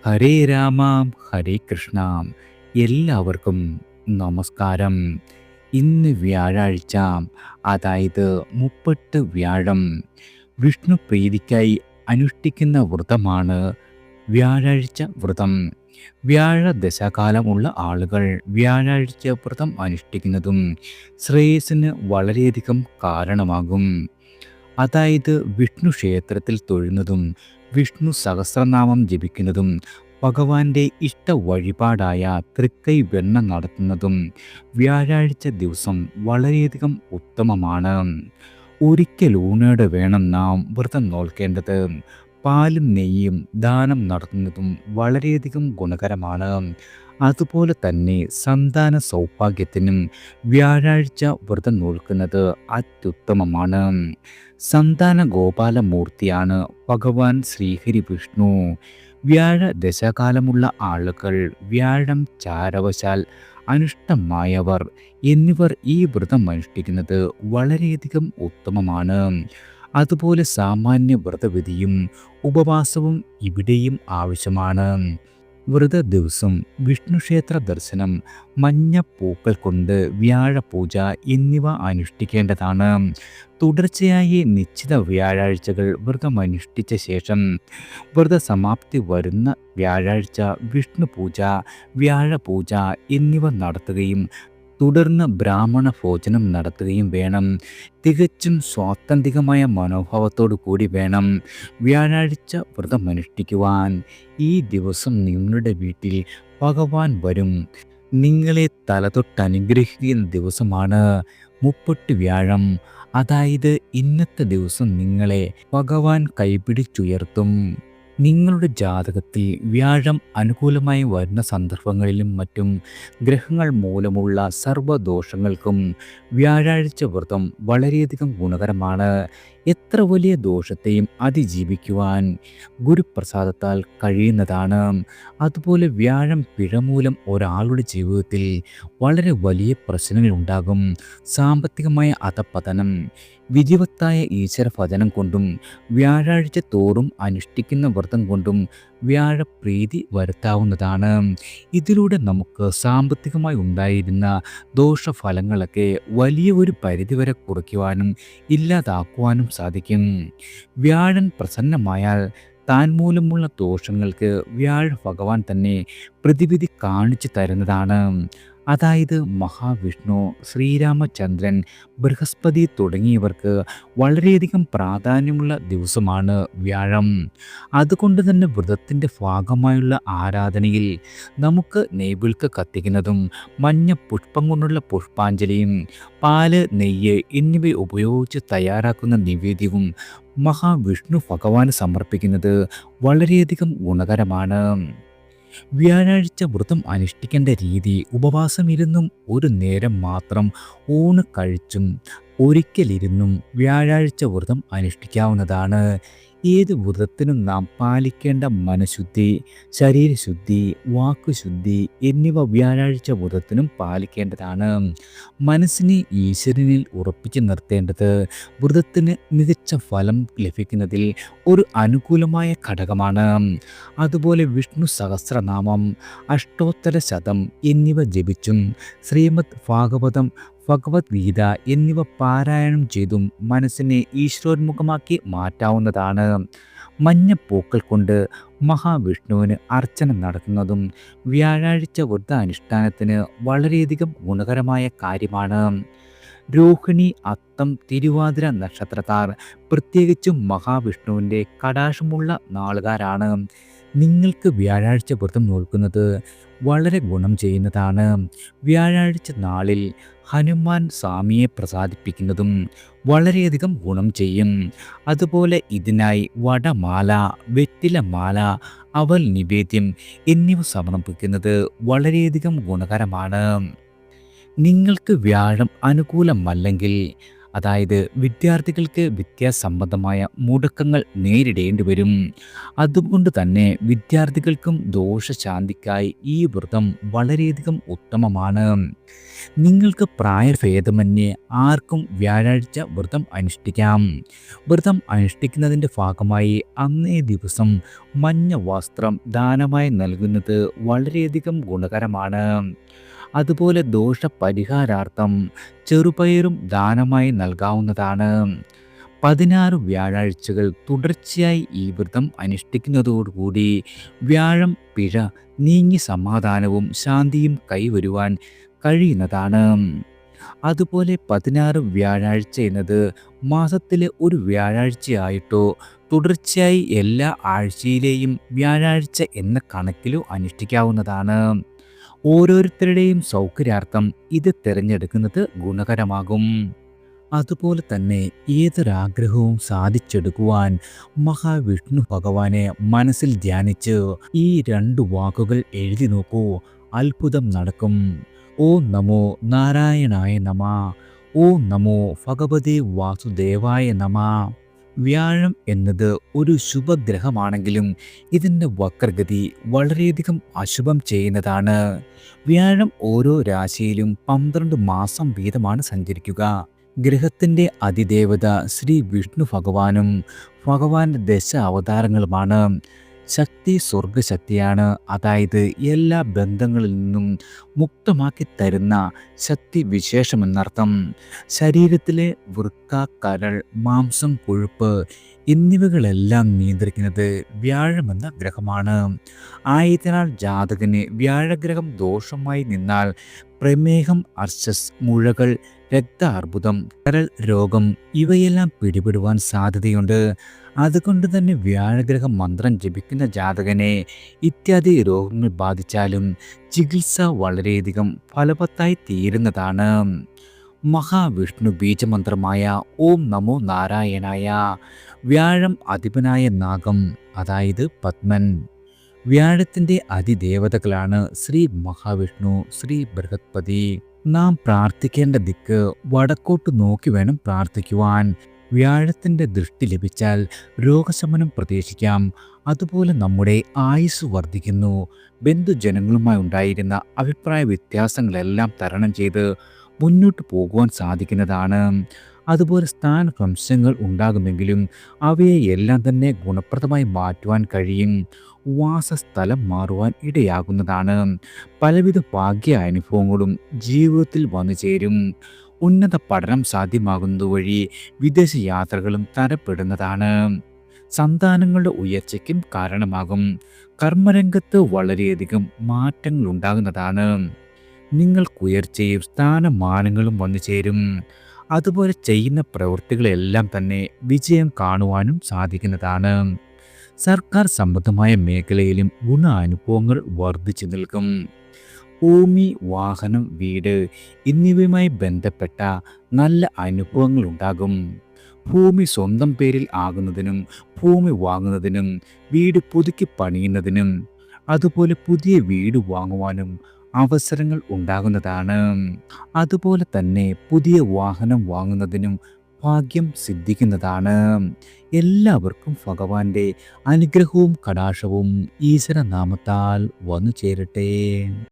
ഹരേ രാമ ഹരേ കൃഷ്ണ. എല്ലാവർക്കും നമസ്കാരം. ഇന്ന് വ്യാഴാഴ്ച, അതായത് മുപ്പട്ട് വ്യാഴം. വിഷ്ണു പ്രീതിക്കായി അനുഷ്ഠിക്കുന്ന വ്രതമാണ് വ്യാഴാഴ്ച വ്രതം. വ്യാഴ ദശാകാലമുള്ള ആളുകൾ വ്യാഴാഴ്ച വ്രതം അനുഷ്ഠിക്കുന്നതും ശ്രേയസ്സിന് വളരെയധികം കാരണമാകും. അതായത് വിഷ്ണു ക്ഷേത്രത്തിൽ തൊഴുന്നതും വിഷ്ണു സഹസ്രനാമം ജപിക്കുന്നതും ഭഗവാന്റെ ഇഷ്ട വഴിപാടായ തൃക്കൈ വെണ്ണ നടത്തുന്നതും വ്യാഴാഴ്ച ദിവസം വളരെയധികം ഉത്തമമാണ്. ഒരിക്കൽ ഊണോടെ വേണം നാം വ്രതം നോൽക്കേണ്ടത്. പാലും നെയ്യും ദാനം നടത്തുന്നതും വളരെയധികം ഗുണകരമാണ്. അതുപോലെ തന്നെ സന്താന സൗഭാഗ്യത്തിനും വ്യാഴാഴ്ച വ്രതം നോൽക്കുന്നത് അത്യുത്തമമാണ്. സന്താന ഗോപാലമൂർത്തിയാണ് ഭഗവാൻ ശ്രീഹരി വിഷ്ണു. വ്യാഴ ദശാകാലമുള്ള ആളുകൾ, വ്യാഴം ചാരവശാൽ അനിഷ്ടമായവർ എന്നിവർ ഈ വ്രതം അനുഷ്ഠിക്കുന്നത് വളരെയധികം ഉത്തമമാണ്. അതുപോലെ സാമാന്യ വ്രതവിധിയും ഉപവാസവും ഇവിടെയും ആവശ്യമാണ്. വ്രത ദിവസം വിഷ്ണുക്ഷേത്ര ദർശനം, മഞ്ഞ പൂക്കൾ കൊണ്ട് വ്യാഴപൂജ എന്നിവ അനുഷ്ഠിക്കേണ്ടതാണ്. തുടർച്ചയായി നിശ്ചിത വ്യാഴാഴ്ചകൾ വ്രതം അനുഷ്ഠിച്ച ശേഷം വ്രതസമാപ്തി വരുന്ന വ്യാഴാഴ്ച വിഷ്ണു പൂജ, വ്യാഴപൂജ എന്നിവ നടത്തുകയും തുടർന്ന് ബ്രാഹ്മണ ഭോജനം നടത്തുകയും വേണം. തികച്ചും സ്വാതന്ത്ര്യമായ മനോഭാവത്തോടു കൂടി വേണം വ്യാഴാഴ്ച വ്രതം അനുഷ്ഠിക്കുവാൻ. ഈ ദിവസം നിങ്ങളുടെ വീട്ടിൽ ഭഗവാൻ വരും. നിങ്ങളെ തലതൊട്ടനുഗ്രഹിക്കുന്ന ദിവസമാണ് മുപ്പട്ട് വ്യാഴം. അതായത് ഇന്നത്തെ ദിവസം നിങ്ങളെ ഭഗവാൻ കൈപിടിച്ചുയർത്തും. നിങ്ങളുടെ ജാതകത്തിൽ വ്യാഴം അനുകൂലമായി വരുന്ന സന്ദർഭങ്ങളിലും മറ്റും ഗ്രഹങ്ങൾ മൂലമുള്ള സർവ്വദോഷങ്ങൾക്കും വ്യാഴാഴ്ച വ്രതം വളരെയധികം ഗുണകരമാണ്. എത്ര വലിയ ദോഷത്തെയും അതിജീവിക്കുവാൻ ഗുരുപ്രസാദത്താൽ കഴിയുന്നതാണ്. അതുപോലെ വ്യാഴം പിഴ മൂലം ഒരാളുടെ ജീവിതത്തിൽ വളരെ വലിയ പ്രശ്നങ്ങൾ ഉണ്ടാകും. സാമ്പത്തികമായ അധപതനം, വിധിവത്തായ ഈശ്വരഭജനം കൊണ്ടും വ്യാഴാഴ്ച തോറും അനുഷ്ഠിക്കുന്ന വ്രതം കൊണ്ടും വ്യാഴപ്രീതി വരുത്താവുന്നതാണ്. ഇതിലൂടെ നമുക്ക് സാമ്പത്തികമായി ഉണ്ടായിരുന്ന ദോഷഫലങ്ങളൊക്കെ വലിയ ഒരു പരിധിവരെ കുറയ്ക്കുവാനും ഇല്ലാതാക്കുവാനും സാധിക്കും. വ്യാഴൻ പ്രസന്നമായാൽ താൻ മൂലമുള്ള ദോഷങ്ങൾക്ക് വ്യാഴ ഭഗവാൻ തന്നെ പ്രതിവിധി കാണിച്ചു തരുന്നതാണ്. അതായത് മഹാവിഷ്ണു, ശ്രീരാമചന്ദ്രൻ, ബൃഹസ്പതി തുടങ്ങിയവർക്ക് വളരെയധികം പ്രാധാന്യമുള്ള ദിവസമാണ് വ്യാഴം. അതുകൊണ്ട് തന്നെ വ്രതത്തിൻ്റെ ഭാഗമായുള്ള ആരാധനയിൽ നമുക്ക് നെയ്വിളക്ക് കത്തിക്കുന്നതും മഞ്ഞ പുഷ്പം കൊണ്ടുള്ള പുഷ്പാഞ്ജലിയും പാല്, നെയ്യ് എന്നിവ ഉപയോഗിച്ച് തയ്യാറാക്കുന്ന നിവേദ്യവും മഹാവിഷ്ണു ഭഗവാന് സമർപ്പിക്കുന്നത് വളരെയധികം ഗുണകരമാണ്. വ്യാഴാഴ്ച വ്രതം അനുഷ്ഠിക്കേണ്ട രീതി: ഉപവാസം ഇരുന്നും ഒരു നേരം മാത്രം ഊണ് കഴിച്ചും ഒരിക്കലിരുന്നും വ്യാഴാഴ്ച വ്രതം അനുഷ്ഠിക്കാവുന്നതാണ്. ഏത് വ്രതത്തിനും നാം പാലിക്കേണ്ട മനഃശുദ്ധി, ശരീരശുദ്ധി, വാക്കുശുദ്ധി എന്നിവ വ്യാഴാഴ്ച വ്രതത്തിനും പാലിക്കേണ്ടതാണ്. മനസ്സിനെ ഈശ്വരനിൽ ഉറപ്പിച്ചു നിർത്തേണ്ടത് വ്രതത്തിന് മികച്ച ഫലം ലഭിക്കുന്നതിൽ ഒരു അനുകൂലമായ ഘടകമാണ്. അതുപോലെ വിഷ്ണു സഹസ്രനാമം, അഷ്ടോത്തര ശതം എന്നിവ ജപിച്ചും ശ്രീമദ് ഭാഗവതം, ഭഗവത്ഗീത എന്നിവ പാരായണം ചെയ്തും മനസ്സിനെ ഈശ്വരോന്മുഖമാക്കി മാറ്റാവുന്നതാണ്. മഞ്ഞപ്പൂക്കൾ കൊണ്ട് മഹാവിഷ്ണുവിന് അർച്ചന നടത്തുന്നതും വ്യാഴാഴ്ച വ്രതാനുഷ്ഠാനത്തിന് വളരെയധികം ഗുണകരമായ കാര്യമാണ്. രോഹിണി, അത്തം, തിരുവാതിര നക്ഷത്രക്കാർ പ്രത്യേകിച്ചും മഹാവിഷ്ണുവിൻ്റെ കടാക്ഷമുള്ള നാളുകാരാണ്. നിങ്ങൾക്ക് വ്യാഴാഴ്ച വ്രതം നോൽക്കുന്നത് വളരെ ഗുണം ചെയ്യുന്നതാണ്. വ്യാഴാഴ്ച നാളിൽ ഹനുമാൻ സ്വാമിയെ പ്രസാദിപ്പിക്കുന്നതും വളരെയധികം ഗുണം ചെയ്യും. അതുപോലെ ഇതിനായി വടമാല, വെറ്റിലമാല, അവൽ നിവേദ്യം എന്നിവ സമർപ്പിക്കുന്നത് വളരെയധികം ഗുണകരമാണ്. നിങ്ങൾക്ക് വ്യാഴം അനുകൂലമല്ലെങ്കിൽ, അതായത് വിദ്യാർത്ഥികൾക്ക് വിദ്യാസംബന്ധമായ മുടക്കങ്ങൾ നേരിടേണ്ടി വരും. അതുകൊണ്ട് തന്നെ വിദ്യാർത്ഥികൾക്കും ദോഷശാന്തിക്കായി ഈ വ്രതം വളരെയധികം ഉത്തമമാണ്. നിങ്ങൾക്ക് പ്രായഭേദമന്യേ ആർക്കും വ്യാഴാഴ്ച വ്രതം അനുഷ്ഠിക്കാം. വ്രതം അനുഷ്ഠിക്കുന്നതിൻ്റെ ഭാഗമായി അന്നേ ദിവസം മഞ്ഞ വസ്ത്രം ദാനമായി നൽകുന്നത് വളരെയധികം ഗുണകരമാണ്. അതുപോലെ ദോഷപരിഹാരാർത്ഥം ചെറുപയറും ദാനമായി നൽകാവുന്നതാണ്. 16 വ്യാഴാഴ്ചകൾ തുടർച്ചയായി ഈ വ്രതം അനുഷ്ഠിക്കുന്നതോടുകൂടി വ്യാഴം പിഴ നീങ്ങി സമാധാനവും ശാന്തിയും കൈവരുവാൻ കഴിയുന്നതാണ്. അതുപോലെ 16 വ്യാഴാഴ്ച എന്നത് മാസത്തിലെ ഒരു വ്യാഴാഴ്ചയായിട്ടോ തുടർച്ചയായി എല്ലാ ആഴ്ചയിലെയും വ്യാഴാഴ്ച എന്ന കണക്കിലോ അനുഷ്ഠിക്കാവുന്നതാണ്. ഓരോരുത്തരുടെയും സൗകര്യാർത്ഥം ഇത് തിരഞ്ഞെടുക്കുന്നത് ഗുണകരമാകും. അതുപോലെ തന്നെ ഏതൊരാഗ്രഹവും സാധിച്ചെടുക്കുവാൻ മഹാവിഷ്ണു ഭഗവാനെ മനസ്സിൽ ധ്യാനിച്ച് ഈ 2 വാക്കുകൾ എഴുതി നോക്കൂ. അത്ഭുതം നടക്കും. ഓം നമോ നാരായണായ നമ. ഓം നമോ ഭഗവതേ വാസുദേവായ നമ. വ്യാഴം എന്നത് ഒരു ശുഭഗ്രഹമാണെങ്കിലും ഇതിൻ്റെ വക്രഗതി വളരെയധികം അശുഭം ചെയ്യുന്നതാണ്. വ്യാഴം ഓരോ രാശിയിലും 12 മാസം വീതമാണ് സഞ്ചരിക്കുക. ഗ്രഹത്തിൻ്റെ അതിദേവത ശ്രീ വിഷ്ണു ഭഗവാനും ഭഗവാന്റെ ദശ അവതാരങ്ങളുമാണ്. ശക്തി സ്വർഗശക്തിയാണ്. അതായത് എല്ലാ ബന്ധങ്ങളിൽ നിന്നും മുക്തമാക്കി തരുന്ന ശക്തി വിശേഷമെന്നർത്ഥം. ശരീരത്തിലെ വൃക്ക, കരൾ, മാംസം, കൊഴുപ്പ് എന്നിവകളെല്ലാം നിയന്ത്രിക്കുന്നത് വ്യാഴമെന്ന ഗ്രഹമാണ്. ആയതിനാൽ ജാതകന് വ്യാഴഗ്രഹം ദോഷമായി നിന്നാൽ പ്രമേഹം, അർശസ്, മുഴകൾ, രക്താർബുദം, കരൾ രോഗം ഇവയെല്ലാം പിടിപെടുവാൻ സാധ്യതയുണ്ട്. അതുകൊണ്ട് തന്നെ വ്യാഴഗ്രഹം മന്ത്രം ജപിക്കുന്ന ജാതകനെ ഇത്യാദി രോഗങ്ങൾ ബാധിച്ചാലും ചികിത്സ വളരെയധികം ഫലവത്തായി തീരുന്നതാണ്. മഹാവിഷ്ണു ബീജമന്ത്രമായ ഓം നമോ നാരായണായ. വ്യാഴം അധിപനായ നാഗം, അതായത് പത്മൻ. വ്യാഴത്തിൻ്റെ അതിദേവതകളാണ് ശ്രീ മഹാവിഷ്ണു, ശ്രീ ബൃഹസ്പതി. നാം പ്രാർത്ഥിക്കേണ്ട ദിക്ക് വടക്കോട്ട് നോക്കി വേണം പ്രാർത്ഥിക്കുവാൻ. വ്യാഴത്തിൻ്റെ ദൃഷ്ടി ലഭിച്ചാൽ രോഗശമനം പ്രതീക്ഷിക്കാം. അതുപോലെ നമ്മുടെ ആയുസ് വർദ്ധിക്കുന്നു. ബന്ധുജനങ്ങളുമായി ഉണ്ടായിരുന്ന അഭിപ്രായ വ്യത്യാസങ്ങളെല്ലാം തരണം ചെയ്ത് മുന്നോട്ട് പോകുവാൻ സാധിക്കുന്നതാണ്. അതുപോലെ സ്ഥാനഭ്രംശങ്ങൾ ഉണ്ടാകുമെങ്കിലും അവയെ എല്ലാം തന്നെ ഗുണപ്രദമായി മാറ്റുവാൻ കഴിയും. വാസസ്ഥലം മാറുവാൻ ഇടയാകുന്നതാണ്. പലവിധ ഭാഗ്യ അനുഭവങ്ങളും ജീവിതത്തിൽ വന്നു ചേരും. ഉന്നത പഠനം സാധ്യമാകുന്നത് വഴി വിദേശ യാത്രകളും തരപ്പെടുന്നതാണ്. സന്താനങ്ങളുടെ ഉയർച്ചയ്ക്കും കാരണമാകും. കർമ്മരംഗത്ത് വളരെയധികം മാറ്റങ്ങൾ ഉണ്ടാകുന്നതാണ്. നിങ്ങൾക്കുയർച്ചയും സ്ഥാനമാനങ്ങളും വന്നു ചേരും. അതുപോലെ ചെയ്യുന്ന പ്രവൃത്തികളെല്ലാം തന്നെ വിജയം കാണുവാനും സാധിക്കുന്നതാണ്. സർക്കാർ സംബന്ധമായ മേഖലയിലും ഗുണാനുഭവങ്ങൾ വർദ്ധിച്ചു നിൽക്കും. ഭൂമി, വാഹനം, വീട് എന്നിവയുമായി ബന്ധപ്പെട്ട നല്ല അനുഭവങ്ങൾ ഉണ്ടാകും. ഭൂമി സ്വന്തം പേരിൽ ആകുന്നതിനും ഭൂമി വാങ്ങുന്നതിനും വീട് പുതുക്കി പണിയുന്നതിനും അതുപോലെ പുതിയ വീട് വാങ്ങുവാനും അവസരങ്ങൾ ഉണ്ടാകുന്നതാണ്. അതുപോലെ തന്നെ പുതിയ വാഹനം വാങ്ങുന്നതിനും ഭാഗ്യം സിദ്ധിക്കുന്നതാണ്. എല്ലാവർക്കും ഭഗവാന്റെ അനുഗ്രഹവും കടാക്ഷവും ഈശ്വരനാമത്താൽ വന്നു ചേരട്ടെ.